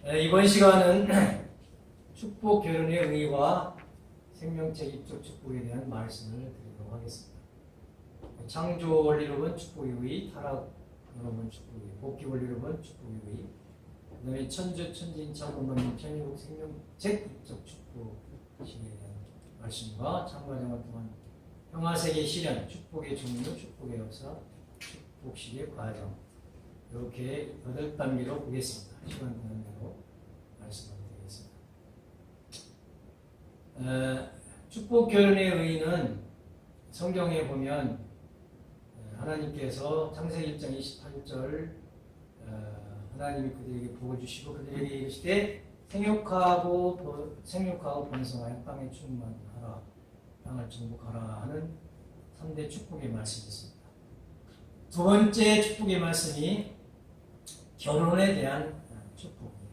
이번 시간은 축복 결혼의 의의와 생명체 입적 축복에 대한 말씀을 드리도록 하겠습니다. 창조 원리로 본 축복의 의의, 타락으로 본 축복의 의의, 복귀 원리로 본 축복의 의의, 그 다음에 천주, 천진, 창문방님, 천일국 생명체 입적 축복식에 대한 말씀과 참과정을 통한 평화세계 실현, 축복의 종류, 축복의 역사, 축복식의 과정, 이렇게 8단계로 보겠습니다. 시간 되는 대로 말씀을 드리겠습니다. 축복 결혼의 의의는 성경에 보면 하나님께서 창세기 1장 28절 하나님이 그들에게 복을 주시고 그들에게 이르시되 생육하고 번성하여 땅에 충만하라, 땅을 정복하라 하는 3대 축복의 말씀이 있습니다. 두 번째 축복의 말씀이 결혼에 대한 축복의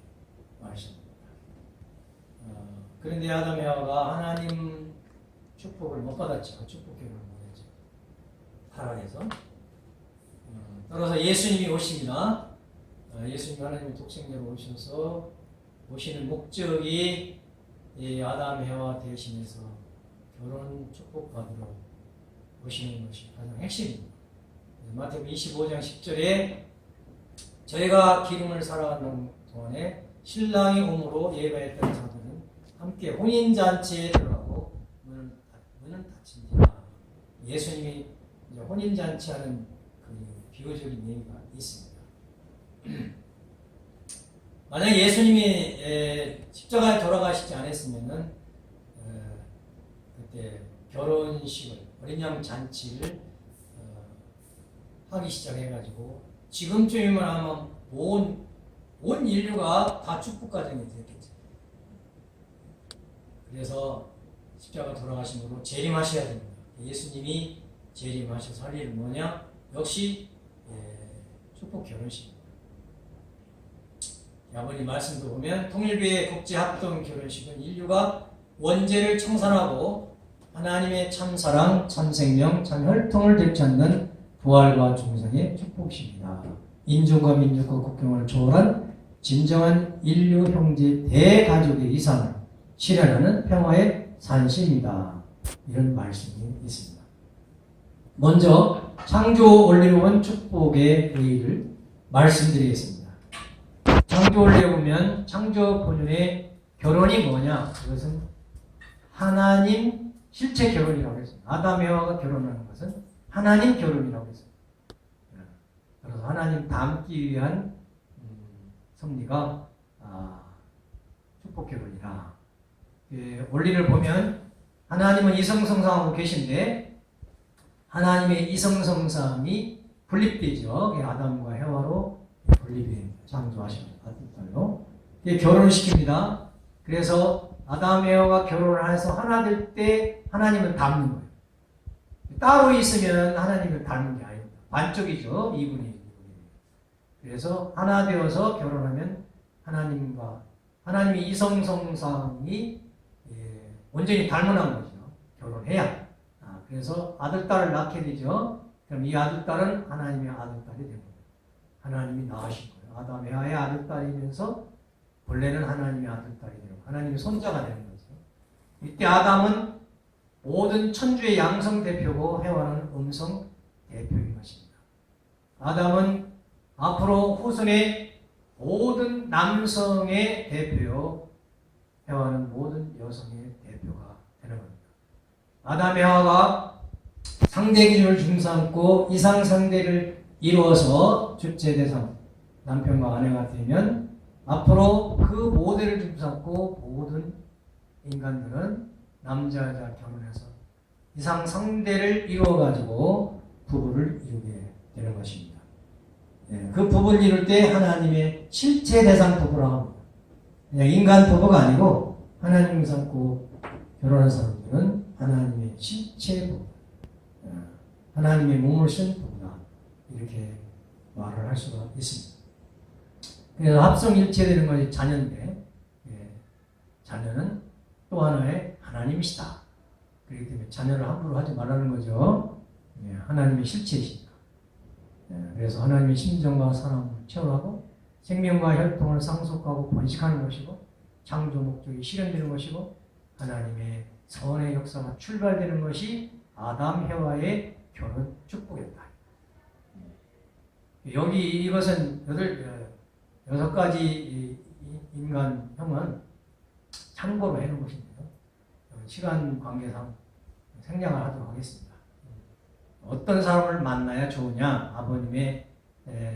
말씀입니다. 그런데 아담 에바가 하나님 축복을 못 받았죠. 축복 결혼을 못했죠. 타락해서. 따라서 예수님이 오십니다. 예수님이 하나님의 독생자로 오셔서 오시는 목적이 이 아담 에바 대신해서 결혼 축복받으러 오시는 것이 가장 핵심입니다. 마태복음 25장 10절에 저희가 기름을 살아가는 동안에 신랑이 옴으로 예배했던 자들은 함께 혼인잔치에 들어가고 문은 닫힌지라. 예수님이 이제 혼인잔치하는 그 비유적인 얘기가 있습니다. 만약 예수님이 십자가에 돌아가시지 않았으면은 그때 결혼식을 어린 양 잔치를 하기 시작해가지고 지금쯤이면 아마 온 인류가 다 축복 가정이 됐겠죠. 그래서 십자가 돌아가심으로 재림하셔야 됩니다. 예수님이 재림하셔서 할 일은 뭐냐? 역시 축복 결혼식입니다. 아버님 말씀도 보면 통일교회 국제합동 결혼식은 인류가 원죄를 청산하고 하나님의 참사랑, 참생명, 참혈통을 되찾는 부활과 중생의 축복식이다. 인종과 민족과 국경을 초월한 진정한 인류 형제 대가족의 이상을 실현하는 평화의 산시입니다. 이런 말씀이 있습니다. 먼저 창조 원리로 본 축복의 의의를 말씀드리겠습니다. 창조 원리에 보면 창조 본연의 결혼이 뭐냐? 그것은 하나님 실체 결혼이라고 했습니다. 아담 에바가 결혼하는 것은 하나님 결혼이라고 했습니다. 그래서 하나님 닮기 위한 섭리가 축복 결혼이라. 원리를 보면 하나님은 이성성상하고 계신데 하나님의 이성성상이 분립되죠. 아담과 해와로 분립이 창조하신 아들딸로 결혼시킵니다. 그래서 아담 에와가 결혼을 해서 하나 될 때 하나님은 닮는 거예요. 따로 있으면 하나님을 닮은 게 아닙니다. 반쪽이죠. 이분이. 그래서 하나 되어서 결혼하면 하나님의 이성성상이 온전히 닮아난 거죠. 결혼해야. 그래서 아들, 딸을 낳게 되죠. 그럼 이 아들, 딸은 하나님의 아들, 딸이 되는 거예요. 하나님이 낳으신 거예요. 아담, 에와의 아들, 딸이면서 본래는 하나님의 아들, 딸이 되는 거예요. 하나님의 손자가 되는 거죠. 이때 아담은 모든 천주의 양성 대표고 해와는 음성 대표인 것입니다. 아담은 앞으로 후손의 모든 남성의 대표요, 해와는 모든 여성의 대표가 되는 겁니다. 아담, 해와가 상대 기준을 중삼고 이상 상대를 이루어서 주체 대상 남편과 아내가 되면 앞으로 그 모델을 중삼고 모든 인간들은 남자 여자 결혼해서 이상 상대를 이루어가지고 부부를 이루게 되는 것입니다. 그 부부를 이룰 때 하나님의 실체 대상 부부라고 합니다. 그냥 인간 부부가 아니고 하나님 삼고 결혼한 사람들은 하나님의 실체 부부, 하나님의 몸을 쓴 부부다. 이렇게 말을 할 수가 있습니다. 그래서 합성일체되는 것이 자녀인데 자녀는 또 하나의 하나님이시다. 그렇기 때문에 자녀를 함부로 하지 말라는 거죠. 하나님의 실체이시다. 그래서 하나님의 심정과 사랑을 체험하고 생명과 혈통을 상속하고 번식하는 것이고 창조 목적이 실현되는 것이고 하나님의 선의 역사가 출발되는 것이 아담 해와의 결혼 축복이었다. 여기 이것은 여섯 가지 인간형은 참고로 해놓은 것입니다. 시간 관계상 생략을 하도록 하겠습니다. 어떤 사람을 만나야 좋으냐? 아버님의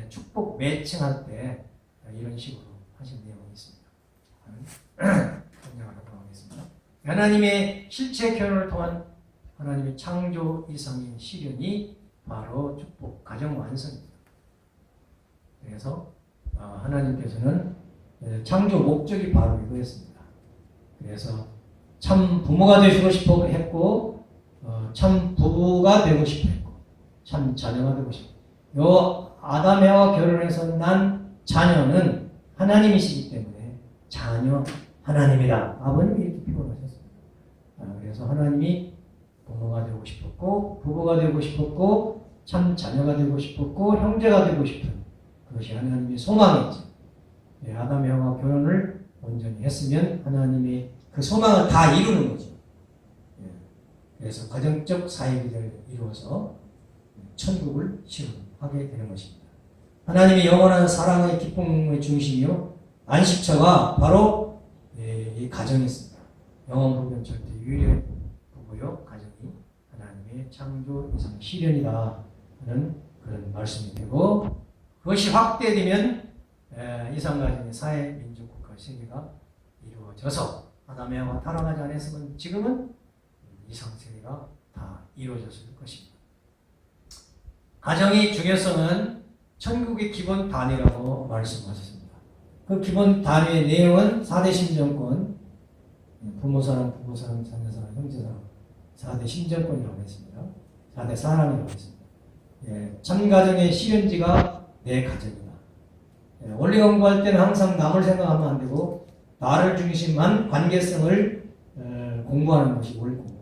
축복 매칭할 때 이런 식으로 하신 내용이 있습니다. 생략을 하도록 하겠습니다. 하나님의 실체 결혼을 통한 하나님의 창조 이상의 실현이 바로 축복, 가정 완성입니다. 그래서 하나님께서는 창조 목적이 바로 이거였습니다. 그래서 참 부모가 되시고 싶어 했고 참 부부가 되고 싶어 했고 참 자녀가 되고 싶고 요 아담과 결혼해서 난 자녀는 하나님이시기 때문에 자녀 하나님이다. 아버님이 이렇게 표현하셨습니다. 그래서 하나님이 부모가 되고 싶었고 부부가 되고 싶었고 참 자녀가 되고 싶었고 형제가 되고 싶은 그것이 하나님의 소망이죠. 아담 하와 결혼을 온전히 했으면 하나님의 그 소망을 다 이루는 거죠. 그래서 가정적 사회비를 이루어서 천국을 실현하게 되는 것입니다. 하나님의 영원한 사랑의 기쁨의 중심이요 안식처가 바로 이 가정이 있습니다. 영원 불변 절대 유일의 부부요 가정이 하나님의 창조 이상 실현이다 하는 그런 말씀이 되고 그것이 확대되면 이상가정의 사회, 민족, 국가, 세계가 이루어져서 아담의 하와 타락하지 않았으면 지금은 이상세계가 다 이루어졌을 것입니다. 가정의 중요성은 천국의 기본 단위라고 말씀하셨습니다. 그 기본 단위의 내용은 4대 심정권, 부모사랑, 부부사랑, 자녀사랑, 형제사랑 4대 심정권이라고 했습니다. 4대 사랑이라고 했습니다. 참가정의 실현지가 내 가정이다. 원리 공부할 때는 항상 남을 생각하면 안 되고 나를 중심한 관계성을 공부하는 것이 원리 공부입니다.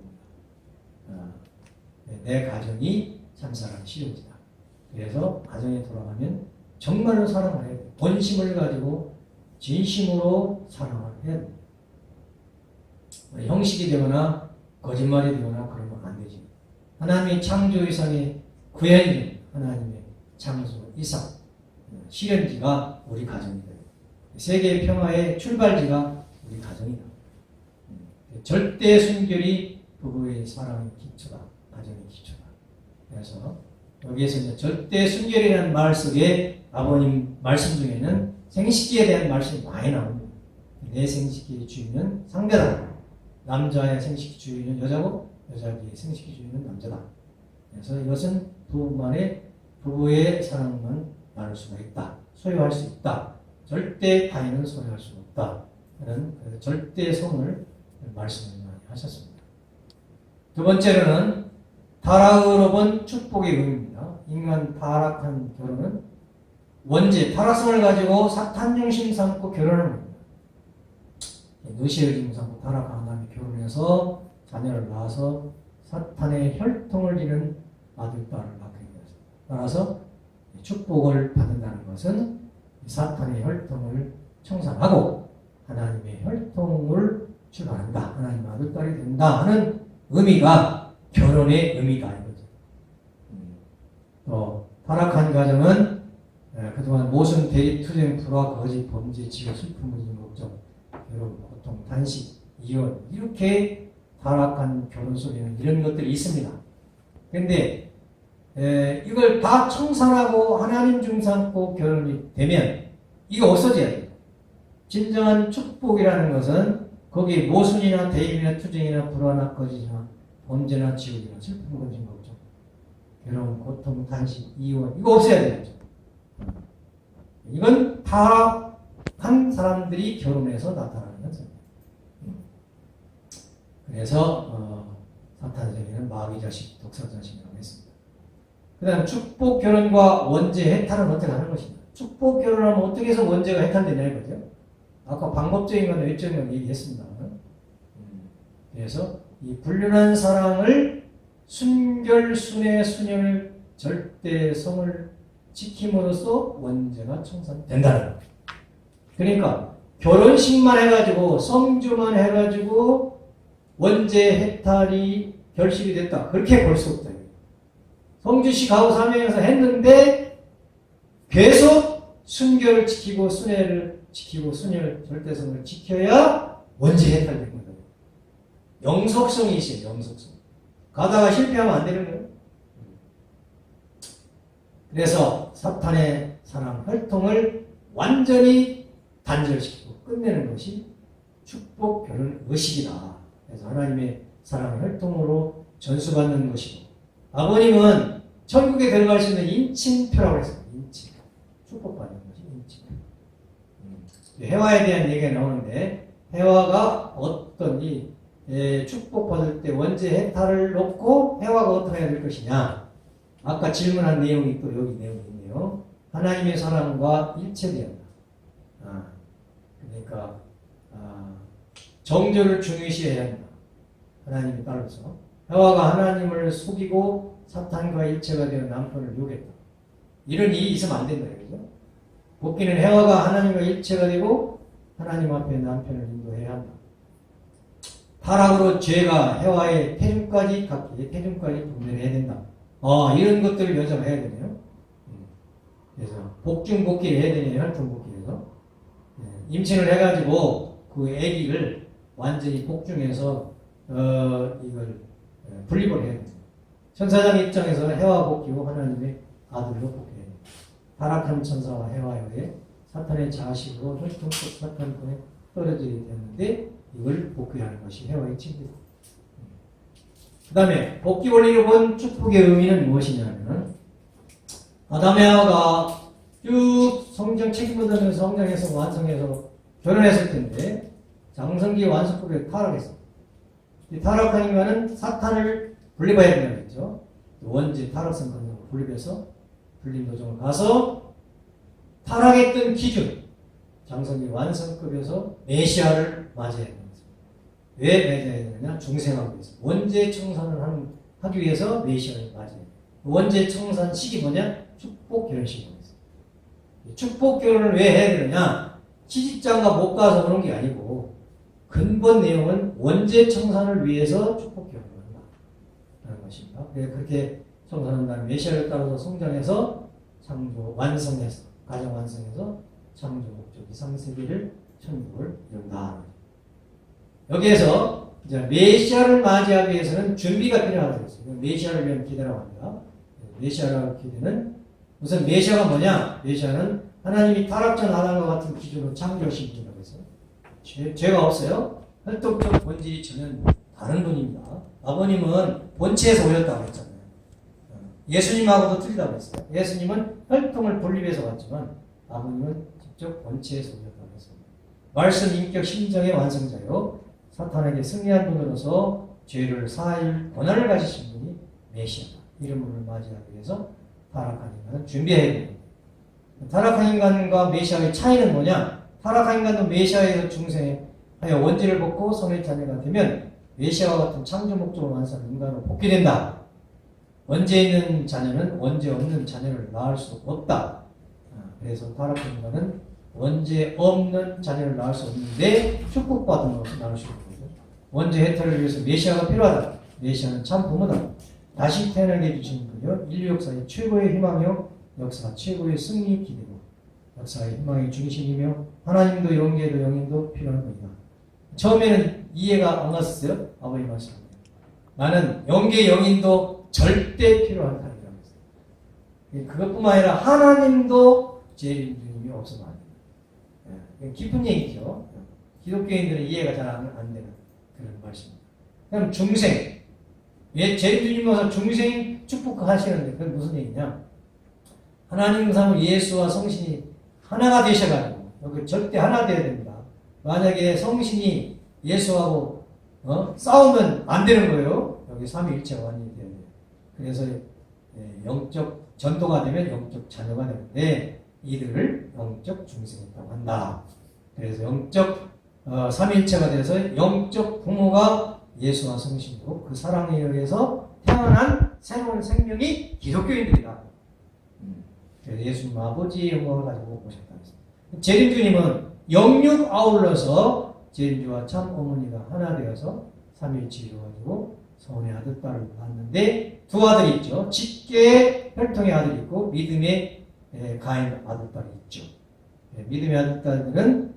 내 가정이 참사랑의 실현지다. 그래서 가정에 돌아가면 정말로 사랑을 해야 돼요. 본심을 가지고 진심으로 사랑을 해야 됩니다. 형식이 되거나 거짓말이 되거나 그러면 안 되지. 하나님의 창조 이상의 구현이 하나님의 창조 이상 실현지가 우리 가정이다. 세계의 평화의 출발지가 우리 가정이다. 절대 순결이 부부의 사랑의 기초다. 가정의 기초다. 그래서 여기에서 이제 절대 순결이라는 말 속에 아버님 말씀 중에는 생식기에 대한 말씀이 많이 나옵니다. 내 생식기의 주인은 상대다. 남자의 생식기 주인은 여자고 여자의 생식기 주인은 남자다. 그래서 이것은 부부의 사랑만 나눌 수가 있다. 소유할 수 있다. 절대 타인은 소유할 수 없다. 그런 절대성을 말씀을 많이 하셨습니다. 두 번째로는 타락으로 본 축복의 의미입니다. 인간 타락한 결혼은 원죄, 타락성을 가지고 사탄 중심 삼고 결혼을 합니다. 누시를 중심 삼고 타락한 다음에 결혼해서 자녀를 낳아서 사탄의 혈통을 지는 아들, 딸을 낳게 되었습니다. 따라서 축복을 받는다는 것은 사탄의 혈통을 청산하고 하나님의 혈통을 출발한다. 하나님의 아들, 딸이 된다 하는 의미가 결혼의 의미다. 이거죠. 또 타락한 가정은 그동안 모순, 대립, 투쟁, 불화, 거짓, 범죄, 지옥, 슬픔, 문제, 걱정, 괴로움, 고통, 단식, 이혼 이렇게 타락한 결혼 속에는 이런 것들이 있습니다. 그런데 이걸 다 청산하고 하나님 중삼고 결혼이 되면 이거 없어져야 돼요. 진정한 축복이라는 것은 거기에 모순이나 대입이나 투쟁이나 불화나 거짓이나 범죄나 지옥이나 슬픔, 거짓, 걱정, 괴로움, 고통, 단식, 이혼 이거 없어야 되죠. 이건 타락한 사람들이 결혼해서 나타나는 현상입니다. 그래서 사탄에게는 마귀 자식, 독사 자식이라고 했습니다. 그 다음 축복 결혼과 원죄 해탈은 어떻게 하는 것입니다. 축복 결혼하면 어떻게 해서 원죄가 해탈되냐 이거죠. 아까 방법적인 건 외적인 건 얘기했습니다. 그래서 이 불륜한 사랑을 순결, 순애, 순혈, 절대성을 지킴으로써 원죄가 청산된다는 거예요. 그러니까 결혼식만 해가지고 성주만 해가지고 원죄 해탈이 결실이 됐다. 그렇게 볼 수 없다. 성주시 가구 사명에서 했는데 계속 순결을 지키고 순애를 지키고 순혈 절대성을 지켜야 원죄 해탈된 거다. 영속성이 있어요. 영속성. 가다가 실패하면 안 되는 거예요. 그래서 사탄의 사랑 활동을 완전히 단절시키고 끝내는 것이 축복 결혼 의식이다. 그래서 하나님의 사랑 활동으로 전수받는 것이고, 아버님은 천국에 들어갈 수 있는 인친표라고 했습니다. 인친. 축복받는 것이 인친표. 해와에 대한 얘기가 나오는데, 해와가 어떤 축복받을 때 원죄 해탈을 놓고 해와가 어떻게 해야 될 것이냐. 아까 질문한 내용이 또 여기 내용이 있네요. 하나님의 사랑과 일체되었다. 그러니까 정죄를 중요시해야 한다. 하나님이 따라서 해와가 하나님을 속이고 사탄과 일체가 되어 남편을 욕했다. 이런 일이 있으면 안 된다. 그죠? 복귀는 해와가 하나님과 일체가 되고 하나님 앞에 남편을 인도해야 한다. 타락으로 죄가 해와의 태중까지 갖기에 태중까지 분별해야 된다. 이런 것들을 여자가 해야 되네요. 그래서 복중복귀를 해야 되네요. 혈통복귀에서 임신을 해가지고 그 아기를 완전히 복중해서 이걸 분립을 해야 돼요. 천사장 입장에서는 해와 복귀고 하나님의 아들로 복귀해야 돼요. 타락한 천사와 해와의 사탄의 자식으로 혈통 속 사탄권에 떨어지게 되는데 이걸 복귀하는 것이 해와의 책임이다. 그 다음에 복귀 원리로 본 축복의 의미는 무엇이냐면, 아담의 하와가 쭉 성장 책임을 다면서 성장해서 완성해서 결혼했을 텐데 장성기 완성법에 타락했어. 이 타락한 인간은 사탄을 분립해야 된다고 했죠. 원죄 타락성 관념을 분립해서 분립 도정을 가서 타락했던 기준, 장성기 완성급에서 메시아를 맞이해야 됩니다. 왜 맞이해야 되느냐? 중생하기 위해서. 원죄 청산을 하기 위해서 메시아를 맞이해야 돼요. 원죄 청산 식이 뭐냐? 축복 결혼식이라고 했어요. 축복 결혼을 왜 해야 되느냐? 시집장가 못 가서 그런 게 아니고 근본 내용은 원죄 청산을 위해서 축복 결혼을 한다는 것입니다. 그렇게 청산한 다음에 메시아를 따라서 성장해서 창조 완성해서 가정 완성해서 창조 목적 이상 세계를 천국을 이룬다. 여기에서 이제 메시아를 맞이하기 위해서는 준비가 필요하다고 했어요. 메시아를 위한 기대라고 합니다. 메시아라는 기대는 우선 메시아가 뭐냐? 메시아는 하나님이 타락전 아담과 같은 기준으로 창조하신 분이라고 했어요. 죄가 없어요. 혈통적 본질이 전혀 다른 분입니다. 아버님은 본체에서 오셨다고 했잖아요. 예수님하고도 틀리다고 했어요. 예수님은 혈통을 분립해서 왔지만 아버님은 직접 본체에서 오셨다고 했습니다. 말씀, 인격, 심정의 완성자요. 사탄에게 승리한 분으로서 죄를 사할 권한을 가지신 분이 메시아다. 이런 분을 맞이하기 위해서 타락한 인간은 준비해야 됩니다. 타락한 인간과 메시아의 차이는 뭐냐? 타락한 인간도 메시아에서 중생하여 원죄를 벗고 성의 자녀가 되면 메시아와 같은 창조 목적을 완성한 인간으로 복귀된다. 원죄 있는 자녀는 원죄 없는 자녀를 낳을 수 없다. 그래서 타락한 인간은 원죄 없는 자녀를 낳을 수 없는데 축복받은 것을 낳을 수 있거든요. 원죄 해탈을 위해서 메시아가 필요하다. 메시아는 참 부모다. 다시 태어나게 해주신 분이요. 인류 역사의 최고의 희망이요. 역사 최고의 승리 기대고 역사의 희망의 중심이며 하나님도 영계도 영인도 필요한 분이다. 처음에는 이해가 안 갔었어요. 아버님 말씀입니다. 나는 영계 영인도 절대 필요한 사람이라고 했어요. 그것뿐만 아니라 하나님도 제1주님이 없어도 안 됩니다. 깊은 얘기죠. 기독교인들은 이해가 잘 안 되는 그런 말씀입니다. 그럼 중생, 제1주님 와서 중생 축복하시는데 그건 무슨 얘기냐? 하나님 사람 예수와 성신이 하나가 되셔가지고 여기 절대 하나 되어야 됩니다. 만약에 성신이 예수하고 싸우면 안 되는 거예요. 여기 삼위일체가 완전히 되어야 돼요. 그래서 영적 전도가 되면 영적 자녀가 되는데 이들을 영적 중생이라고 한다. 그래서 영적 삼위일체가 돼서 영적 부모가 예수와 성신이고 그 사랑에 의해서 태어난 새로운 생명이 기독교인들이다. 그래서 예수님 아버지의 영광을 가지고 오셨다. 재림주님은 영육 아울러서 재림주와 참 어머니가 하나 되어서 삼위일체 이루어가지고 성원의 아들딸을 낳았는데 두 아들이 있죠. 직계 혈통의 아들이 있고 믿음의 가인 아들딸이 있죠. 믿음의 아들딸들은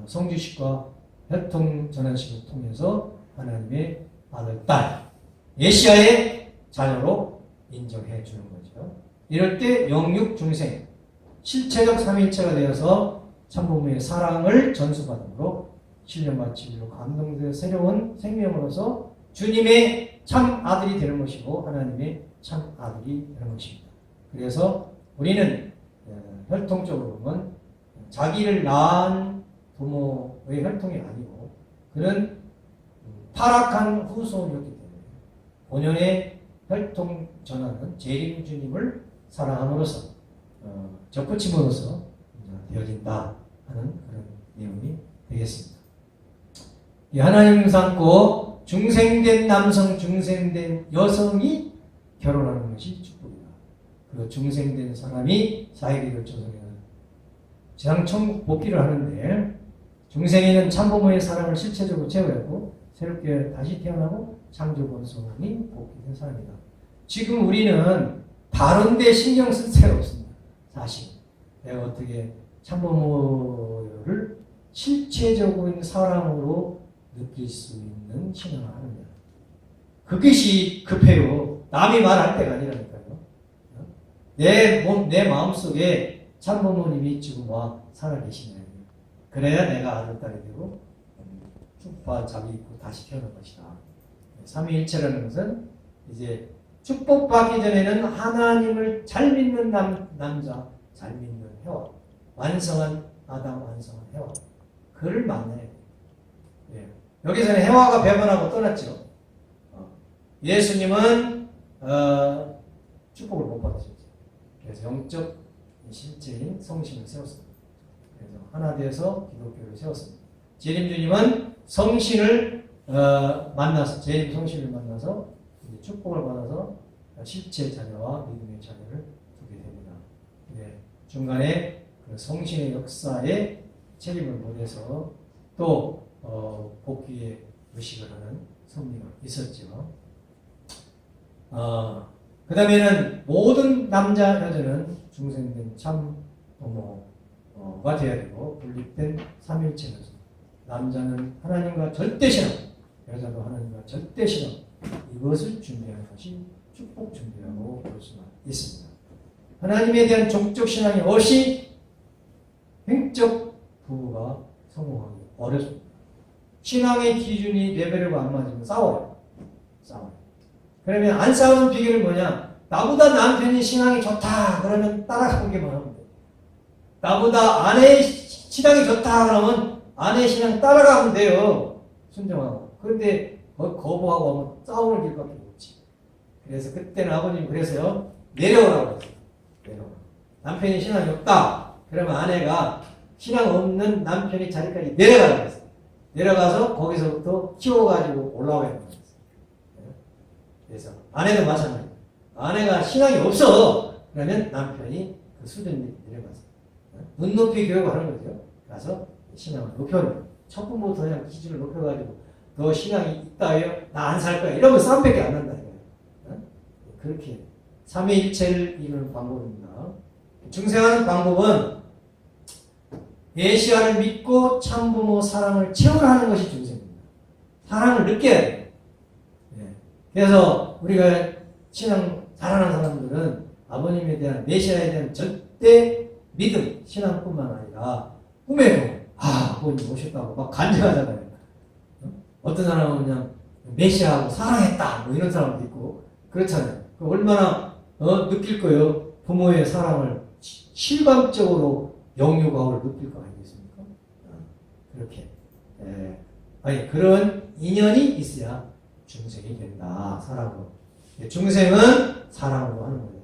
성주식과 혈통 전환식을 통해서 하나님의 아들딸 메시아의 자녀로 인정해 주는 거죠. 이럴 때 영육 중생 실체적 삼위일체가 되어서 참부모의 사랑을 전수받음으로 신령과 진리로 감동되어 새로운 생명으로서 주님의 참 아들이 되는 것이고 하나님의 참 아들이 되는 것입니다. 그래서 우리는 혈통적으로 보면 자기를 낳은 부모의 혈통이 아니고 그는 타락한 후손이었기 때문에 본연의 혈통 전환은 재림 주님을 사랑함으로써 접붙임으로써 되어진다 하는 그런 내용이 되겠습니다. 이 하나님 삼고 중생된 남성, 중생된 여성이 결혼하는 것이 축복이다. 그 중생된 사람이 사회계를 조성해서 지상천국 복귀를 하는데 중생에는 참부모의 사랑을 실체적으로 채워야고 새롭게 다시 태어나고 창조본성이 복귀된 사람이다. 지금 우리는 다른 데 신경 쓸 새가 없습니다. 사실 내가 어떻게 참부모를 실체적인 사랑으로 느낄 수 있는 신앙을 하느냐. 그것이 급해요. 남이 말할 때가 아니라니까요. 내 마음속에 참부모님이 지금 와 살아계시나요? 그래야 내가 아들딸이 되고 축복과 자기 있고 다시 태어난 것이다. 삼위일체라는 것은 이제 축복받기 전에는 하나님을 잘 믿는 남자, 잘 믿는 해와, 완성한 아담, 완성한 해와, 그를 만나야 돼요. 예. 여기서는 해와가 배반하고 떠났죠. 예수님은 축복을 못 받으셨죠. 그래서 영적 실제인 성신을 세웠습니다. 그래서 하나 되어서 기독교를 세웠습니다. 재림주님은 성신을 만나서 재림 성신을 만나서 축복을 받아서 실체 자녀와 믿음의 자녀를 두게 됩니다. 예. 중간에 그 성신의 역사에 책임을 못해서 또 복귀의 의식을 하는 섭리가 있었죠. 그 다음에는 모든 남자 여자는 중생된 참 부모가 되어야 되고 분립된 삼일체로서 남자는 하나님과 절대 신앙, 여자도 하나님과 절대 신앙, 이것을 준비하는 것이 축복 준비라고 볼 수가 있습니다. 하나님에 대한 종적 신앙이 없이 행적 부부가 성공하기 어렵습니다. 신앙의 기준이 레벨과 안 맞으면 싸워요. 그러면 안 싸우는 비결은 뭐냐? 나보다 남편이 신앙이 좋다 그러면 따라가기만 하면 돼요. 나보다 아내의 신앙이 좋다 그러면 아내의 신앙 따라가면 돼요. 순종하고. 그런데 거부하고 하면 싸우는 길밖에 없지. 그래서 그때는 아버님 그래서요. 내려오라고 했어요. 내려오라. 남편이 신앙이 없다. 그러면 아내가 신앙 없는 남편의 자리까지 내려가라고 했어요. 내려가서 거기서부터 키워가지고 올라와야 됩니다. 그래서 아내도 마찬가지예요. 아내가 신앙이 없어. 그러면 남편이 그 수준에 내려가서 눈높이 교육을 하는 거죠. 가서 신앙을 높여놓고 첫 번부터 그냥 기준을 높여가지고 너 신앙이 있다요? 나 안 살 거야. 이러면 싸움밖에 안 난다. 그렇게 삼위일체를 이루는 방법입니다. 중생하는 방법은 메시아를 믿고 참부모 사랑을 체험하는 것이 중생입니다. 사랑을 느껴야 돼요. 그래서 우리가 신앙 잘하는 사람들은 아버님에 대한 메시아에 대한 절대 믿음, 신앙뿐만 아니라 꿈에도 아버님 오셨다고 막 간증하잖아요. 어떤 사람은 그냥 메시아하고 사랑했다 뭐 이런 사람도 있고 그렇잖아요. 얼마나 느낄 거예요. 부모의 사랑을 실감적으로 영유가오를 느낄 거 아니겠습니까? 그렇게 아니 그런 인연이 있어야 중생이 된다. 사랑으로. 중생은 사랑으로 하는 거예요.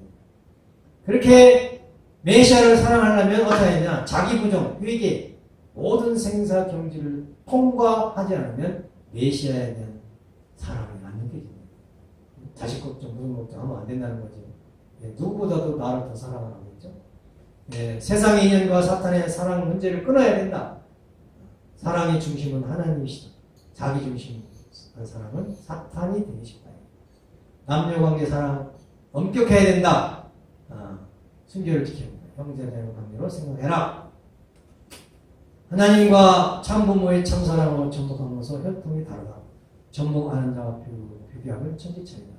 그렇게 메시아를 사랑하려면 어떻게 하느냐? 자기 부정, 회개, 모든 생사 경지를 통과하지 않으면 메시아에 대한 사랑을 안 느껴집니다. 자식 걱정, 무슨 걱정하면 안 된다는 거죠. 누구보다도 나를 더 사랑하라고 했죠. 세상의 인연과 사탄의 사랑 문제를 끊어야 된다. 사랑의 중심은 하나님이시다. 자기 중심한 사랑은 사탄이 되기 쉽다. 남녀관계 사랑 엄격해야 된다. 순결을 지켜야 된다. 형제자매 관계로 생각해라. 하나님과 참부모의 참사랑으로 접목함으로써 혈통이 다르다. 접목하는 자와 비교하면 천지차이다.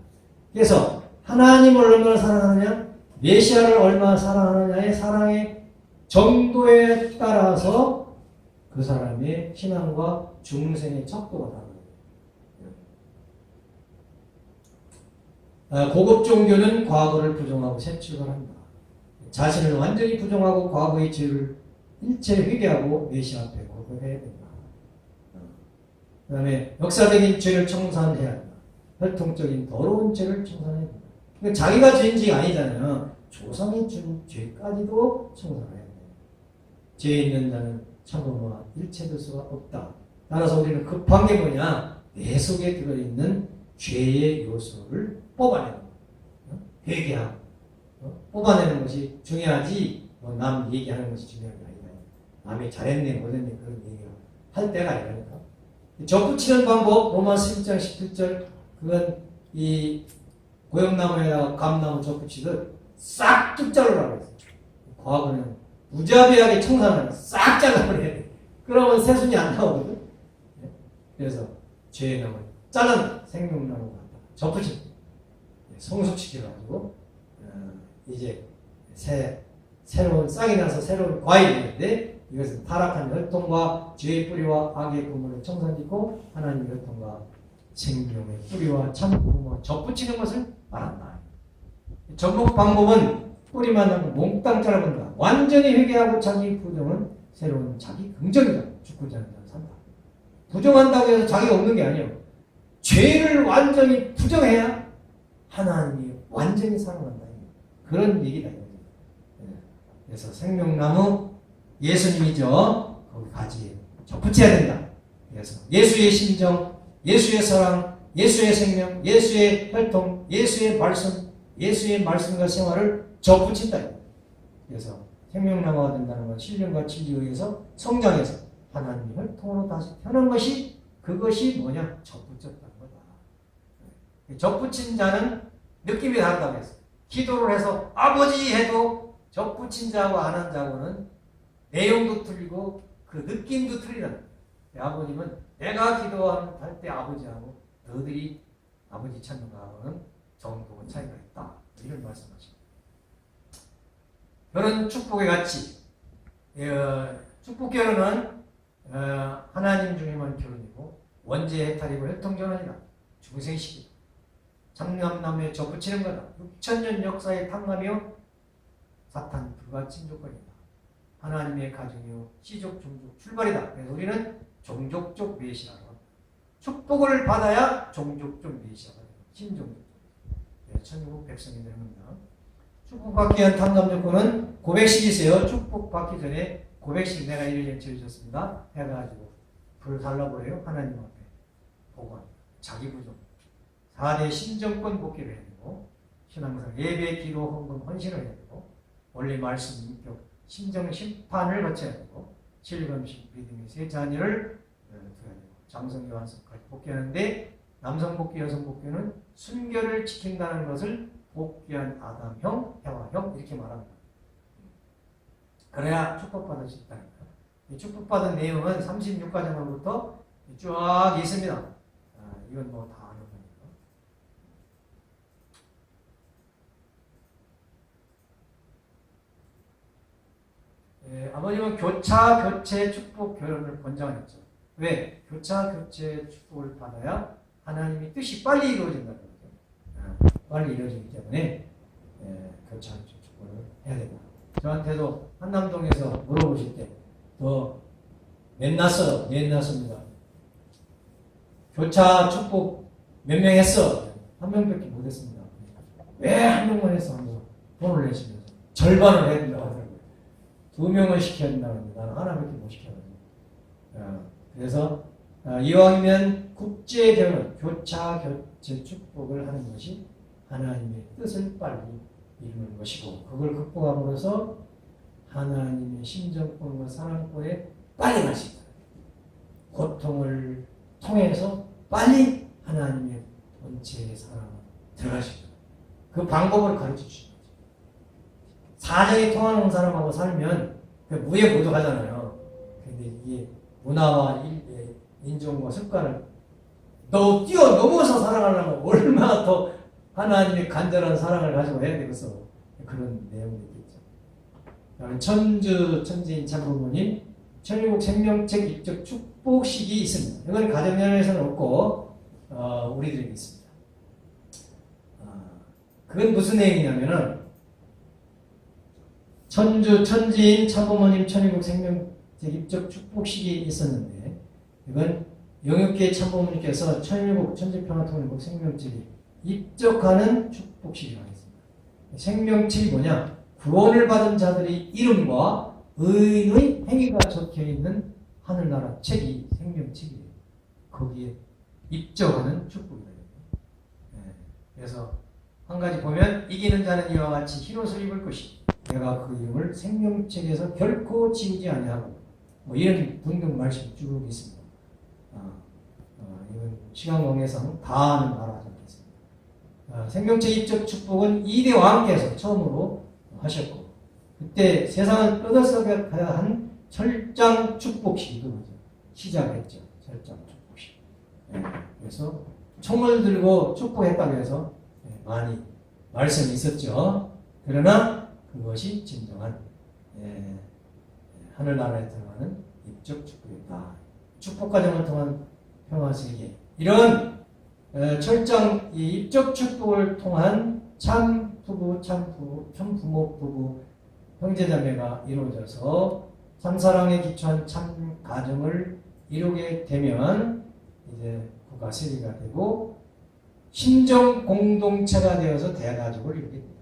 그래서 하나님을 얼마나 사랑하느냐, 메시아를 얼마나 사랑하느냐의 사랑의 정도에 따라서 그 사람의 신앙과 중생의 척도가 다르다. 고급 종교는 과거를 부정하고 새 출발한다. 자신을 완전히 부정하고 과거의 죄를 일체 회개하고 메시아 앞에 고백해야 된다. 그 다음에 역사적인 죄를 청산해야 한다. 혈통적인 더러운 죄를 청산해야 된다. 그러니까 자기가 죄인지 아니잖아요. 조상이 준 죄까지도 청산해야 돼요. 죄 있는 자는 참부모와 일체될 수가 없다. 따라서 우리는 급한 게 뭐냐? 내 속에 들어있는 죄의 요소를 뽑아내는 거예요. 회개하고 뽑아내는 것이 중요하지 남 얘기하는 것이 중요한 게 아니다. 남이 잘했네 못했네 그런 얘기를 할 때가 아니라니까. 접붙이는 방법 로마서 11장 17절 그건 이 고형나무에다가 감나무 접붙이듯 싹 뚝 자르라고 했어요. 과거는 무자비하게 청산하면 싹 잘라버려야 돼. 그러면 새순이 안 나오거든. 그래서 죄의 나무를 잘라내 생명나무가 접붙이 성숙시켜가지고 이제 새로운 싹이 나서 새로운 과일이 되는데 이것은 타락한 혈통과 죄의 뿌리와 악의 근본을 청산짓고 하나님의 혈통과 생명의 뿌리와 참 부모와 접붙이는 것을 말한다. 접목 방법은 뿌리만 하고 몽땅 잘라본다. 완전히 회개하고 자기 부정은 새로운 자기 긍정이다. 죽고자 하는 자는 산다. 부정한다고 해서 자기가 없는 게 아니에요. 죄를 완전히 부정해야 하나님이 완전히 사랑한다. 그런 얘기다. 그래서 생명나무 예수님이죠. 거기 가지에 접붙여야 된다. 그래서 예수의 심정, 예수의 사랑, 예수의 생명, 예수의 혈통, 예수의 말씀, 예수의 말씀과 생활을 접붙인다. 그래서 생명나무가 된다는 건 신령과 진리에 의해서 성장해서 하나님의 혈통으로 다시 태어난 것이 그것이 뭐냐? 접붙였다는 거다. 접붙인 자는 느낌이 다르다고 했어요. 기도를 해서 아버지 해도 접붙인 자하고 안 한 자하고는 내용도 틀리고 그 느낌도 틀리다. 아버님은 내가 기도할 때 아버지하고 너희들이 아버지 찾는 거하고는 정도가 차이가 있다. 이런 말씀하십니다. 결혼 축복의 가치. 축복 결혼은 하나님 중에만 결혼이고 원죄 해탈이고 혈통 결혼이다. 중생식이다. 장남남에 접붙이는 거다. 6천년 역사의 탕감이요 사탄 불가침 조건이다. 하나님의 가정이요 시족 종족 출발이다. 그래서 우리는 종족적 메시아로 축복을 받아야 종족적 메시아가 됩니다. 신종족. 천국 백성이 되는 겁니다. 축복받기 위한 탕감 조건은 고백식이세요. 축복받기 전에 고백식 내가 이를 지어줬습니다. 해가지고 불을 달라버려요. 하나님 앞에 보고합니다. 자기 부족. 4대 신정권 복귀를 해야 되고 신앙상 예배, 기도, 헌금, 헌신을 해야 되고 원래 말씀, 인격, 심정, 심판을 거쳐야 되고 실검식, 믿음의 세 자녀를 둬야 되고 장성기 완성까지 복귀하는데 남성 복귀, 여성 복귀는 순결을 지킨다는 것을 복귀한 아담형, 해와형 이렇게 말합니다. 그래야 축복받을 수 있다는 거예요. 이 축복받은 내용은 36가정부터 쭉 있습니다. 이건 뭐 다 아는 거니까. 아버님은 교차, 교체, 축복, 결혼을 권장했죠. 왜? 교차, 교체, 축복을 받아야 하나님의 뜻이 빨리 이루어진다는 거죠. 빨리 이루어지기 때문에 교차, 축복을 해야 된다. 저한테도 한남동에서 물어보실 때 너 맨났어? 맨났습니다. 교차, 축복 몇 명 했어? 한 명밖에 못했습니다. 왜 한 명만 했어? 하면서 돈을 내시면서 절반을 해야 된다고 하더라고요. 2명을 시켜야 된다고 합니다. 나는 하나밖에 못 시켜가지고. 그래서 이왕이면 국제 결혼, 교차, 교체, 축복을 하는 것이 하나님의 뜻을 빨리 이루는 것이고 그걸 극복함으로써 하나님의 심정권과 사랑권에 빨리 갈 수 있다. 고통을 통해서 빨리 하나님의 본체의 사랑을 들어갈 수 있다. 그 방법을 가르쳐 주신 거죠. 사정이 통하는 사람하고 살면 무예고득하잖아요. 근데 이게 문화와 인종과 습관을 너 뛰어넘어서 살아가려면 얼마나 더 하나님의 간절한 사랑을 가지고 해야 되겠어. 그런 내용이 있겠죠. 천주 천지인 참부모님 천일국 생명책 입적 축복식이 있습니다. 이건 가정연에서는 없고 우리들에게 있습니다. 그건 무슨 내용이냐면은 천주 천지인 참부모님 천일국 생명책 입적 축복식이 있었는데 이건 영육계 참부모님께서 천일국 천지평화통일국 생명책에 입적하는 축복식이라고 했습니다. 생명책이 뭐냐? 구원을 받은 자들의 이름과 의의 행위가 적혀있는 하늘나라 책이 생명책이에요. 거기에 입적하는 축복이다. 그래서 한 가지 보면 이기는 자는 이와 같이 흰옷을 입을 것이 내가 그 이름을 생명책에서 결코 지우지 아니하고 뭐 이런 등등 말씀이 쭉 있습니다. 이건 시간 관계상 다 아는 말하지 않겠습니다. 생명책 입적 축복은 이대 왕께서 처음으로 하셨고 그때 세상을 뜯어서가야 한 철장 축복식이 그거죠. 시작했죠. 철장 축복식. 그래서 총을 들고 축복했다고 해서 많이 말씀이 있었죠. 그러나 그것이 진정한 하늘나라에 들어가는 입적 축복이다. 축복 과정을 통한 평화세계 이런 철장 입적 축복을 통한 참 부부, 참 부모 부부 형제자매가 이루어져서 참사랑에 기초한 참 가정을 이루게 되면 이제 국가 세계가 되고 신정 공동체가 되어서 대가족을 이루게 됩니다.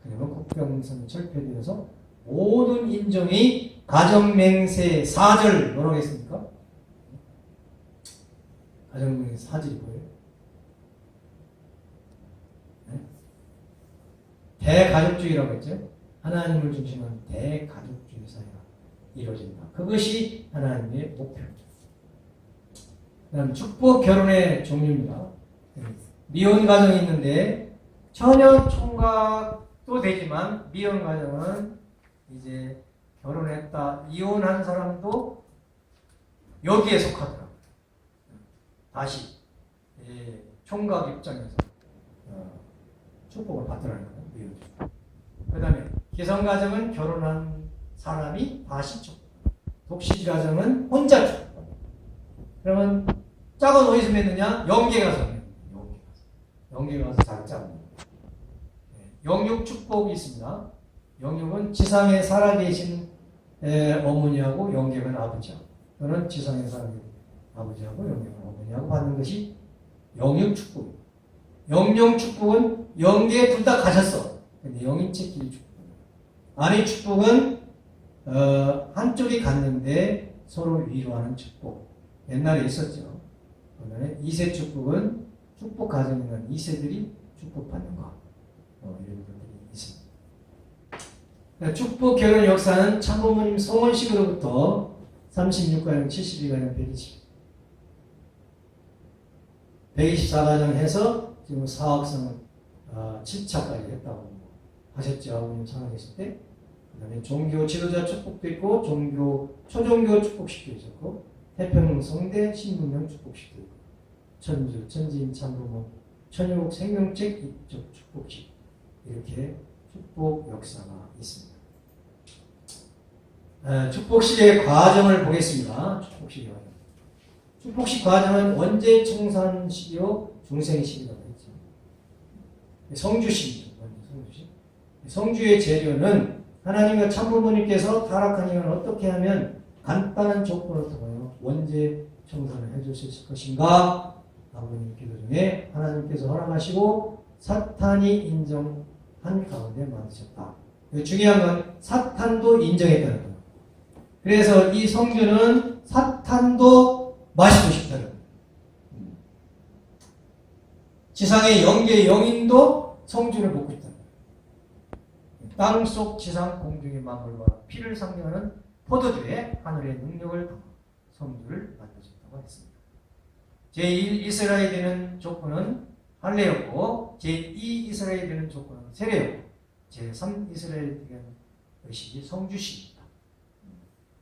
그리고 국경선 철폐되어서 모든 인종이 가정맹세 사절 뭐라고 했습니까? 가정맹세 사절이 뭐예요? 네? 대가족주의라고 했죠. 하나님을 중심한 대가족주의 사회가 이루어진다. 그것이 하나님의 목표입니다. 그다음 축복 결혼의 종류입니다. 미혼 가정이 있는데 처녀 총각도 되지만 미혼 가정은 이제 결혼했다 이혼한 사람도 여기에 속하더라고요. 다시 총각 입장에서 축복을 받더라는 거예요. 그 다음에 기성가정은 결혼한 사람이 다시 축복, 독시가정은 혼자 축복. 그러면 짝은 어디서 맺느냐? 영계가서 맺는 거예요. 영계가서 잘 짝은. 영육 축복이 있습니다. 영육은 지상에 살아계신 어머니하고 영계는 아버지하고 또는 지상에 살아계신 아버지하고 영계는 어머니하고 받는 것이 영육 축복입니다. 영령 축복은 영계 둘 다 가셨어. 근데 영인체끼리 축복입니다. 아내 축복은 한쪽이 갔는데 서로 위로하는 축복. 옛날에 있었죠. 그다음에 이세 축복은 축복 가정에 있는 이세들이 축복받는 것. 이런 것들이 있습니다. 축복 결혼 역사는 참부모님 송원식으로부터 36가정, 72가정, 124가정 해서 지금 사학성을 7차까지 했다고 하셨죠. 아버님 살아계실 때. 그 다음에 종교 지도자 축복도 있고 초종교 축복식도 있었고 태평 성대 신문명 축복식도 있고 천주 천지인 참부모 천일국 생명책 입적 축복식 이렇게 축복 역사가 있습니다. 축복식의 과정을 보겠습니다. 축복식의 과정. 축복식 과정은 원죄 청산식이요 중생식이라고 했죠. 성주식이죠. 성주식. 성주의 재료는 하나님과 참부모님께서 타락한 이유는 어떻게 하면 간단한 조건을 통하여 원죄 청산을 해줄 수 있을 것인가? 아버님 기도 중에 하나님께서 허락하시고 사탄이 인정한 가운데 만드셨다. 중요한 건 사탄도 인정했다는 거예요. 그래서 이 성주는 사탄도 마시고 싶다는 거예요. 지상의 영계의 영인도 성주를 먹고 있다는 거예요. 땅속 지상 공중의 만물과 피를 상징하는 포도주에 하늘의 능력을 담아 성주를 만드셨다고 하겠습니다. 제1 이스라엘이 되는 조건은 할례였고 제2 이스라엘이 되는 조건은 세례였고 제3 이스라엘이 되는 의식이 성주식입니다.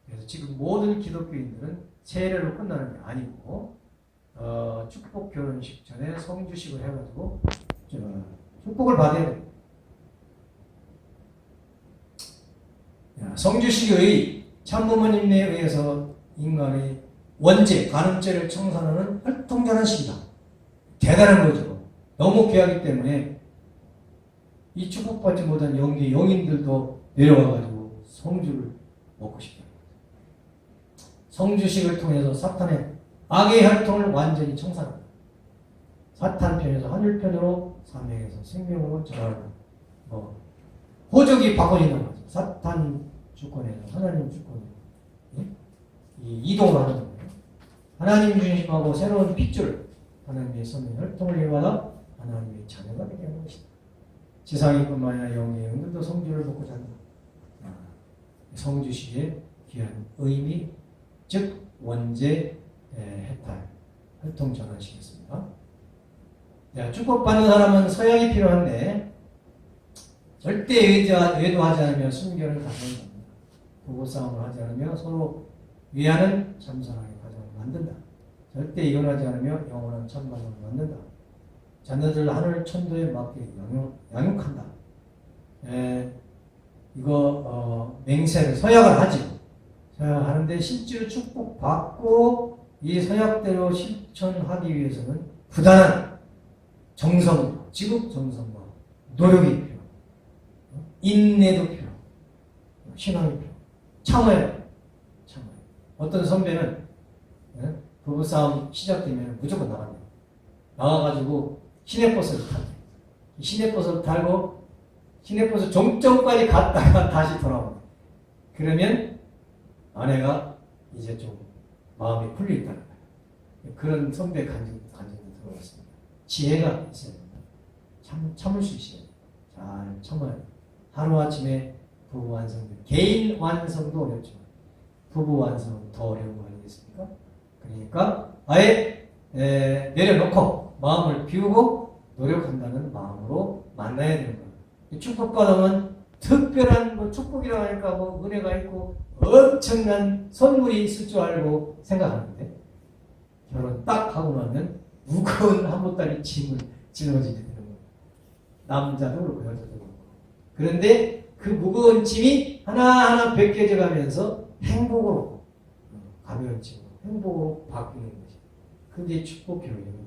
그래서 지금 모든 기독교인들은 세례로 끝나는 게 아니고 축복 결혼식 전에 성주식을 해가지고 축복을 받아야 됩니다. 성주식의 참부모님에 의해서 인간의 원죄, 간음죄를 청산하는 활동전환식이다. 대단한 거죠. 너무 귀하기 때문에 이 축복받지 못한 영인들도 내려와가지고 성주를 먹고 싶다. 성주식을 통해서 사탄의 악의 활동을 완전히 청산합니다. 사탄 편에서 하늘 편으로 사명에서 생명으로 전환하는 호적이 바꿔진다는 거죠. 사탄 주권에서 하나님 주권으로 이동을 하는 거예요. 하나님 중심하고 새로운 핏줄, 하나님의 선의 활동을 이용하다 하나님의 자녀가 되게 하는 것이다. 지상인뿐만 아니라 영의 영들도 성주를 먹고자 한다. 성주식의 귀한 의미, 즉 원죄 해탈 활동 전환식이었습니다. 축복받는 사람은 서양이 필요한데 절대 외도하지 않으며 순결을 갖는다. 부부싸움을 하지 않으며 서로 위하는 참사랑의 가정을 만든다. 절대 이혼하지 않으며 영원한 참가정을 만든다. 자녀들 하늘 천도에 맞게 양육한다. 맹세를 서약을 하지. 서약하는데 실제로 축복받고 이 서약대로 실천하기 위해서는 부단한 정성, 지극 정성과 노력이 필요, 인내도 필요, 신앙이 필요, 참아요. 어떤 선배는 부부싸움 시작되면 무조건 나갑니다. 나가가지고 시내버스를 타요. 시내버스를 타고 시내버스 종점까지 갔다가 다시 돌아옵니다. 그러면 아내가 이제 좀 마음이 풀려있다는 거예요. 그런 선배 간증도 들어봤습니다. 지혜가 있어야 됩니다. 참을 수 있어야 돼요. 잘 참아야 돼요. 하루아침에 부부 완성, 개인 완성도 어렵지만 부부 완성은 더 어려운 거 아니겠습니까? 그러니까 아예 내려놓고 마음을 비우고 노력한다는 마음으로 만나야 되는 거예요. 축복받으면 특별한 축복이라고 하니까 은혜가 있고 엄청난 선물이 있을 줄 알고 생각하는데 결혼 딱 하고 나면 무거운 한 보따리 짐을 짊어지게 되는 거예요. 남자도 그렇고 여자도 그렇고. 그런데 그 무거운 짐이 하나하나 벗겨져 가면서 행복으로 가벼운 짐으로 행복으로 바뀌는 것이 그게 축복 교육이거든요.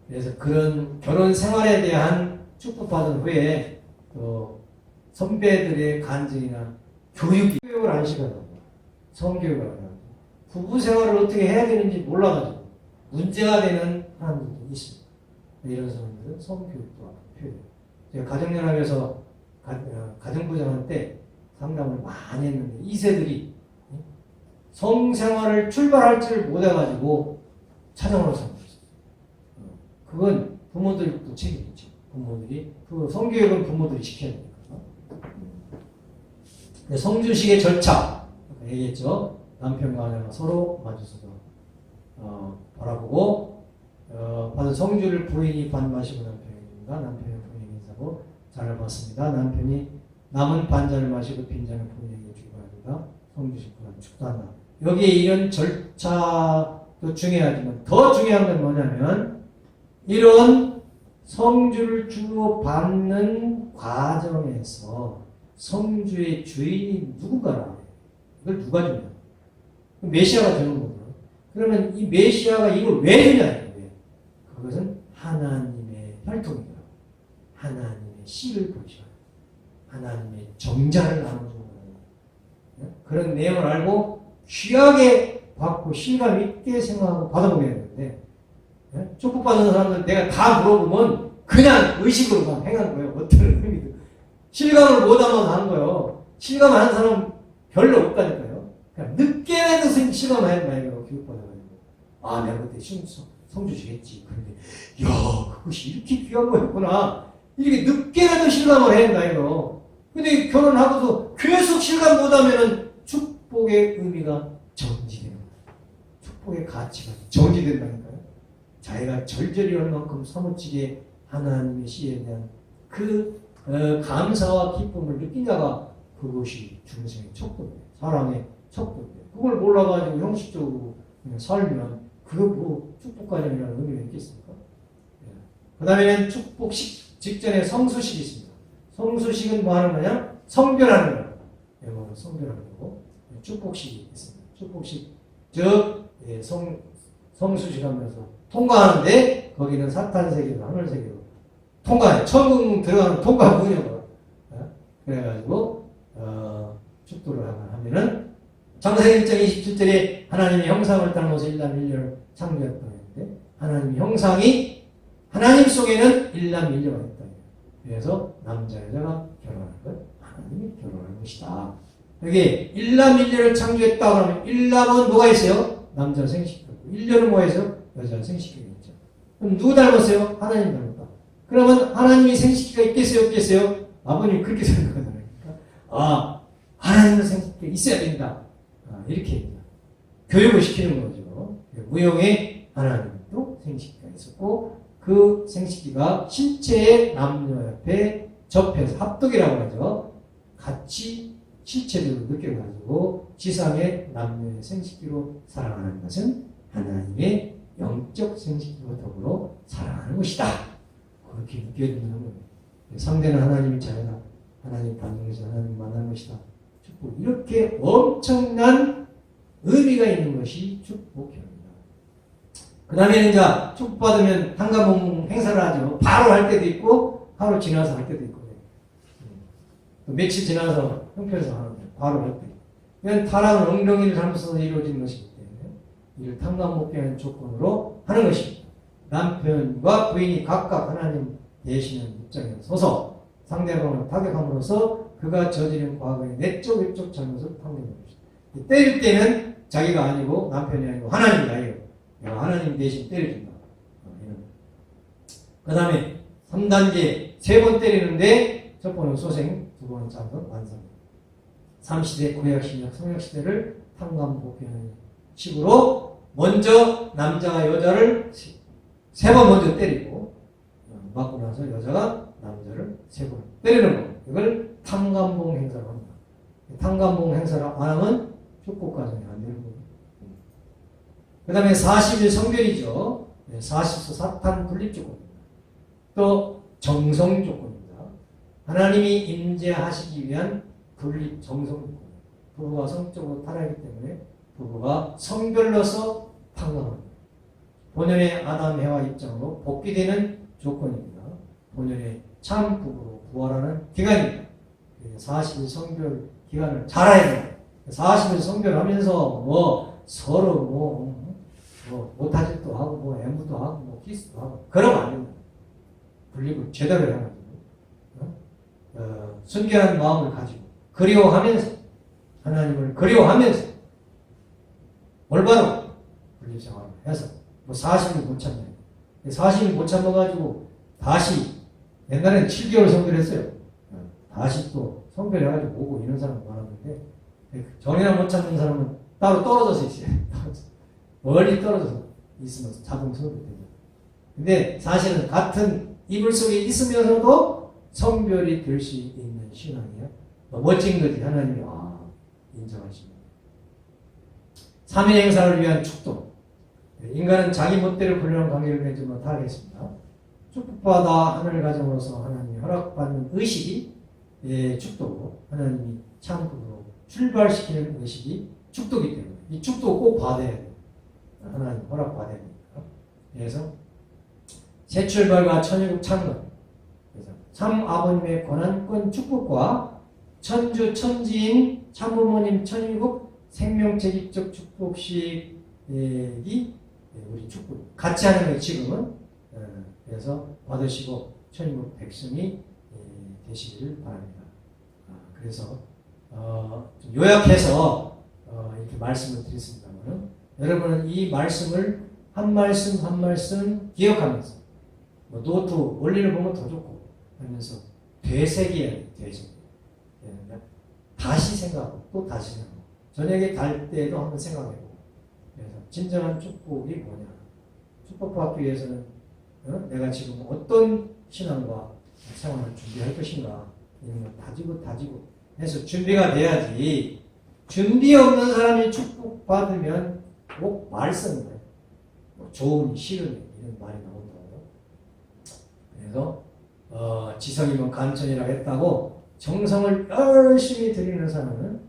그래서 그런 결혼 생활에 대한 축복받은 후에 또 선배들의 간증이나 교육을 안 시켜요. 성교육을 안 하고 부부 생활을 어떻게 해야 되는지 몰라가지고 문제가 되는 사람들도 있습니다. 이런 사람들은 성교육도 필요해요. 제가 가정연합에서 가정부장할 때 상담을 많이 했는데 2세들이 성생활을 출발할 줄 못해가지고 차정으로 살고 있어요. 그건 부모들도 책임이죠. 부모들이 그 성교육은 부모들이 시켜야 되니까. 성주식의 절차 얘기했죠. 남편과 아내가 서로 마주서서 바라보고 받은 성주를 부인이 반마시고 남편입니다. 남편이 부인에게 인사하고 잔을 받습니다. 남편이 남은 반잔을 마시고 빈잔을 부인에게 주고 합니다. 성주식 그다음 축도한다. 여기에 이런 절차도 중요하지만 더 중요한 건 뭐냐면 이런 성주를 주고받는 과정에서 성주의 주인이 누군가라고 해요. 이걸 누가 주냐? 메시아가 주는 거고요. 그러면 이 메시아가 이걸 왜 주냐? 그것은 하나님의 혈통이다. 하나님의 씨를 보셔. 하나님의 정자를 나눠주는 거예요. 그런 내용을 알고 귀하게 받고 실감 있게 생각하고 받아보게 되는데 축복받는 사람들 내가 다 물어보면 그냥 의식으로만 행한 거예요. 어떤 의미도. 실감을 못 하면 하는 거예요. 실감하는 사람은 별로 없다니까요. 그러니까 늦게라도 실감을 해야 된다고 교육받아가지고 내가 그때 성주시겠지. 그런데 그것이 이렇게 귀한 거였구나. 이렇게 늦게라도 실감을 해야 된다, 이거. 근데 결혼하고도 계속 실감 못하면은 축복의 의미가 정지되는 거예요. 축복의 가치가 정지된다니까요. 자기가 절절히 얼만큼 사무치게 하나님의 시에 대한 그 감사와 기쁨을 느끼냐가 그것이 중생의 척도예요. 사랑의 척도예요. 그걸 몰라가지고 형식적으로 그냥 살면 그거 뭐 축복과정이라는 의미가 있겠습니까? 그 다음에는 축복식 직전에 성수식이 있습니다. 성수식은 뭐 하는 거냐? 성별하는 거예요. 영어로 성별하는 거고 축복식이 있습니다. 축복식 즉 성수식 하면서 통과하는데 거기는 사탄 세계로 하늘 세계로 통과해. 천국 들어가는 통과 문이라고. 그래가지고 축도를 하면은 창세기 1장 27절에 하나님의 형상을 따라서 일남 일녀를 창조했다고 했는데 하나님의 형상이 하나님 속에는 일남 일녀가 있다. 그래서 남자 여자가 결혼하는 것 하나님이 결혼하는 것이다. 여기 일남 일녀를 창조했다 그러면 일남은 뭐가 있어요? 남자 생식하고 일녀는 뭐가 있어요? 여자 생식하고 있죠. 그럼 누구 닮았어요? 하나님 닮았다. 그러면 하나님이 생식기가 있겠어요? 없겠어요? 아버님이 그렇게 생각하잖아요. 그러니까 하나님의 생식기가 있어야 된다. 이렇게 교육을 시키는 거죠. 무용에 하나님도 생식기가 있었고 그 생식기가 실체의 남녀 옆에 접해서 합독이라고 하죠. 같이 실체적으로 느껴가지고 지상의 남녀의 생식기로 사랑하는 것은 하나님의 영적 생식기와 더불어 사랑하는 것이다. 그렇게 느껴진다는 거예요. 상대는 하나님의 자녀다. 하나님 닮는 것이다. 하나님 만나는 것이다. 축복. 이렇게 엄청난 의미가 있는 것이 축복입니다. 그 다음에는 이제 축복받으면 한가봉 행사를 하죠. 바로 할 때도 있고 하루 지나서 할 때도 있고 또 며칠 지나서 형편에서 하는데 바로 할 때. 이건 타락은 엉덩이를 잘못해서 이루어지는 것이기 때문에 이를 탕감먹게 하는 조건으로 하는 것입니다. 남편과 부인이 각각 하나님 되시는 입장에 서서 상대방을 타격함으로써 그가 저지른 과거의 내적 외적 잘못을 탕감하는 것입니다. 때릴 때는 자기가 아니고 남편이 아니고 하나님이 아니에요. 하나님 대신 때려준다. 그 다음에 3단계 3번 때리는데 첫 번은 소생, 두 번은 장성, 완성. 3시대, 구약신약, 성약시대를 탕감복귀하는 식으로 먼저 남자가 여자를 3번 먼저 때리고 맞고 나서 여자가 남자를 3번 때리는 거. 이걸 탕감봉 행사라고 합니다. 탕감봉 행사를 안 하면 축복 과정이 안 되는 거예요. 그 다음에 40일 성별이죠. 40소 사탄 분립 조건입니다. 또 정성 조건입니다. 하나님이 임재하시기 위한 분립 정성 조건입니다. 부부가 성적으로 타락하기 때문에 부부가 성별로서 탕감합니다. 본연의 아담 해와 입장으로 복귀되는 조건입니다. 본연의 참 부부로 부활하는 기간입니다. 40일 성별 기간을 잘 해야 돼요. 40일 성별하면서 서로 못할 짓도 하고 애무도 하고 키스도 하고 그러면 안 됩니다. 분립을 제대로 해가지고 순결한 마음을 가지고 그리워하면서 하나님을 그리워하면서 올바로 분립 생활을 해서 40일 못 참네. 40일 못 참아가지고 다시 옛날에는 7개월 성별했어요. 다시 또 성별해가지고 오고 이런 사람 많았는데 전이나 못 참는 사람은 따로 떨어져서 있어요. 멀리 떨어져서 있으면 자동 성별되죠. 근데 사실은 같은 이불 속에 있으면서도 성별이 될 수 있는 신앙이에요. 멋진 거지. 하나님이 인정하십니다. 3일 행사를 위한 축도. 인간은 자기 멋대로 불륜한 관계를 맺지 못하겠습니다. 축복받아 하늘 가정으로서 하나님이 허락받는 의식이 축도고 하나님이 참국으로 출발시키는 의식이 축도이기 때문에 이 축도 꼭 받아야 돼요. 하나님 허락받아야 됩니다. 그래서 새 출발과 천일국 창건 그래서 참 아버님의 권한권 축복과 천주 천지인 참부모님 천일국 생명체기적 축복식이 우리 축복 같이 하는 거예요. 지금은 그래서 받으시고 천일국 백성이 되시길 바랍니다. 그래서 좀 요약해서 이렇게 말씀을 드렸습니다만 여러분은 이 말씀을 한 말씀 한 말씀 기억하면서 노트 원리를 보면 더 좋고 하면서 되새겨야 돼. 되새겨. 다시 생각하고 또 다시 생각하고 저녁에 갈 때도 한번 생각해보고. 그래서 진정한 축복이 뭐냐. 축복받기 위해서는 내가 지금 어떤 신앙과 생활을 준비할 것인가 이런 걸 다지고 해서 준비가 돼야지. 준비 없는 사람이 축복받으면 꼭 말 쓰는 거예요. 뭐 좋으니 싫으니 이런 말이 나온다고요. 그래서 지성이면 간천이라고 했다고 정성을 열심히 드리는 사람은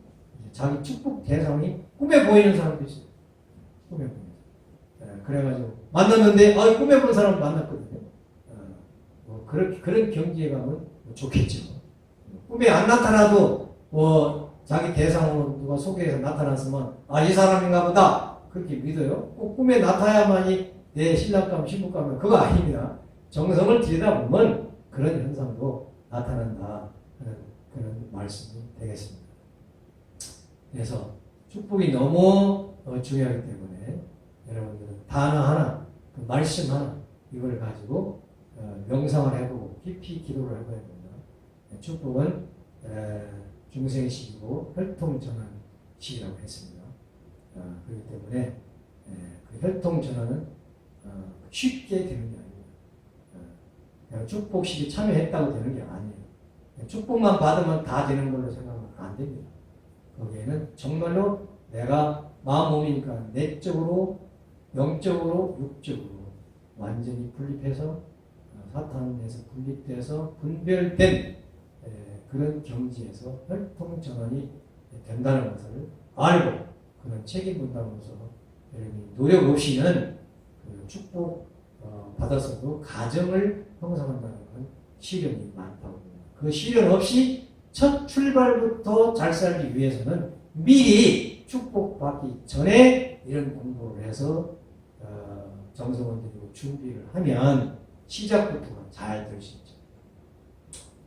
자기 축복 대상이 꿈에 보이는 사람도 있어요. 꿈에 보이는. 그래가지고 만났는데 꿈에 본 사람 만났거든요. 뭐 그런 경지에 가면 좋겠죠. 꿈에 안 나타나도 자기 대상으로 누가 소개해서 나타났으면 이 사람인가 보다 그렇게 믿어요. 꼭 꿈에 나타나야만이 내 신랑감 신부감은 그거 아닙니다. 정성을 들여다보면 그런 현상도 나타난다 하는 그런 말씀이 되겠습니다. 그래서 축복이 너무 중요하기 때문에 여러분들은 단어 하나, 그 말씀 하나 이걸 가지고 명상을 해보고 깊이 기도를 해봐야 됩니다. 축복은 중생식이고 혈통전환식이라고 했습니다. 그렇기 때문에 그 혈통전환은 쉽게 되는 게 아닙니다. 축복식이 참여했다고 되는 게 아니에요. 축복만 받으면 다 되는 걸로 생각하면 안 됩니다. 거기에는 정말로 내가 마음 몸이니까 내적으로, 영적으로, 육적으로 완전히 분립해서 사탄에서 분립돼서 분별된 그런 경지에서 혈통전환이 된다는 것을 알고 그런 책임 분담으로서 여러분이 노력 없이는 그 축복 받아서도 가정을 형성한다는 건 시련이 많다고 봅니다. 그 시련 없이 첫 출발부터 잘 살기 위해서는 미리 축복받기 전에 이런 공부를 해서 정성을 들이고 준비를 하면 시작부터가 잘 될 수 있죠.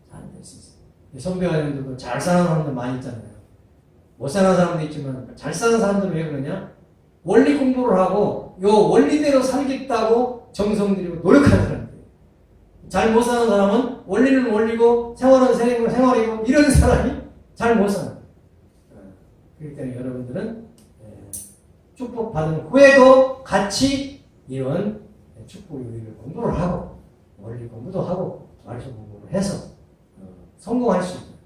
잘 될 수 있어요. 선배가님들도 잘 사는 사람들 많이 있잖아요. 못 사는 사람도 있지만 잘 사는 사람들은 왜 그러냐? 원리 공부를 하고 요 원리대로 살겠다고 정성 들이고 노력하는 사람들이에요. 잘 못 사는 사람은 원리는 원리고 생활은 생활이고 이런 사람이 잘 못 사는 거예요. 그렇기 때문에 여러분들은 축복받은 후에도 같이 이런 축복의 의의를 공부를 하고 원리 공부도 하고 말씀 공부를 해서 성공할 수 있는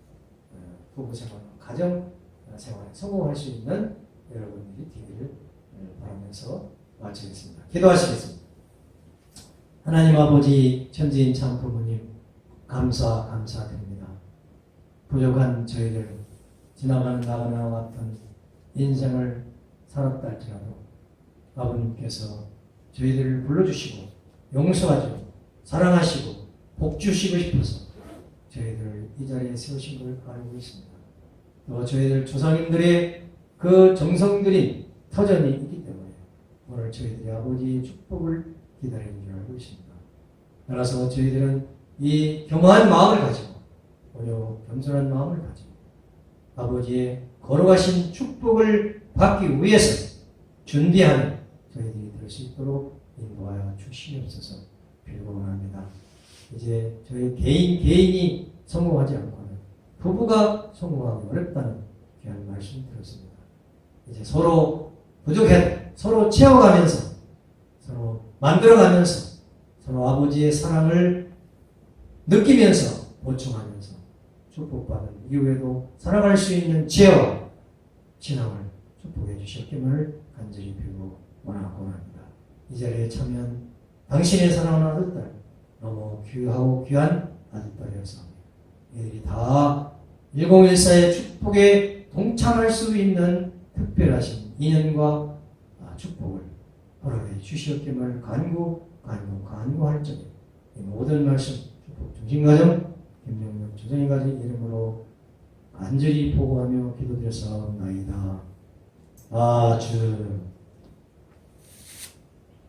부부생활, 가정생활에 성공할 수 있는 여러분들이 되기를 바라면서 마치겠습니다. 기도하시겠습니다. 하나님 아버지 천지인 참 부모님 감사드립니다. 부족한 저희들 지나가는 나가나 왔던 인생을 살았다 할지라도 아버님께서 저희들을 불러주시고 용서하시고 사랑하시고 복 주시고 싶어서 저희들을 이 자리에 세우신 걸 알고 있습니다. 또 저희들 조상님들의 그 정성들이 터전이 있기 때문에 오늘 저희들이 아버지의 축복을 기다리는 줄 알고 있습니다. 따라서 저희들은 이 겸허한 마음을 가지고 오히려 겸손한 마음을 가지고 아버지의 걸어가신 축복을 받기 위해서 준비하는 저희들이 될 수 있도록 인도하여 주시옵소서 빌고원합니다. 이제 저희 개인이 성공하지 않고는 부부가 성공하기 어렵다는 귀한 말씀 들었습니다. 이제 서로 부족해도 서로 채워가면서 서로 만들어가면서 서로 아버지의 사랑을 느끼면서 보충하면서 축복받은 이후에도 살아갈 수 있는 지혜와 신앙을 축복해 주셨기를 간절히 빌고 원합니다. 이 자리에 참여한 당신의 사랑하는 아들딸 너무 귀하고 귀한 아들딸이었습니다. 이들이 다 1014의 축복에 동참할 수 있는 특별하신 인연과 축복을 허락해 주시었기를 간구할 적에 이 모든 말씀 축복 중심가정 김영명 조정이까지 이름으로 간절히 보고하며 기도드렸사옵나이다. 아주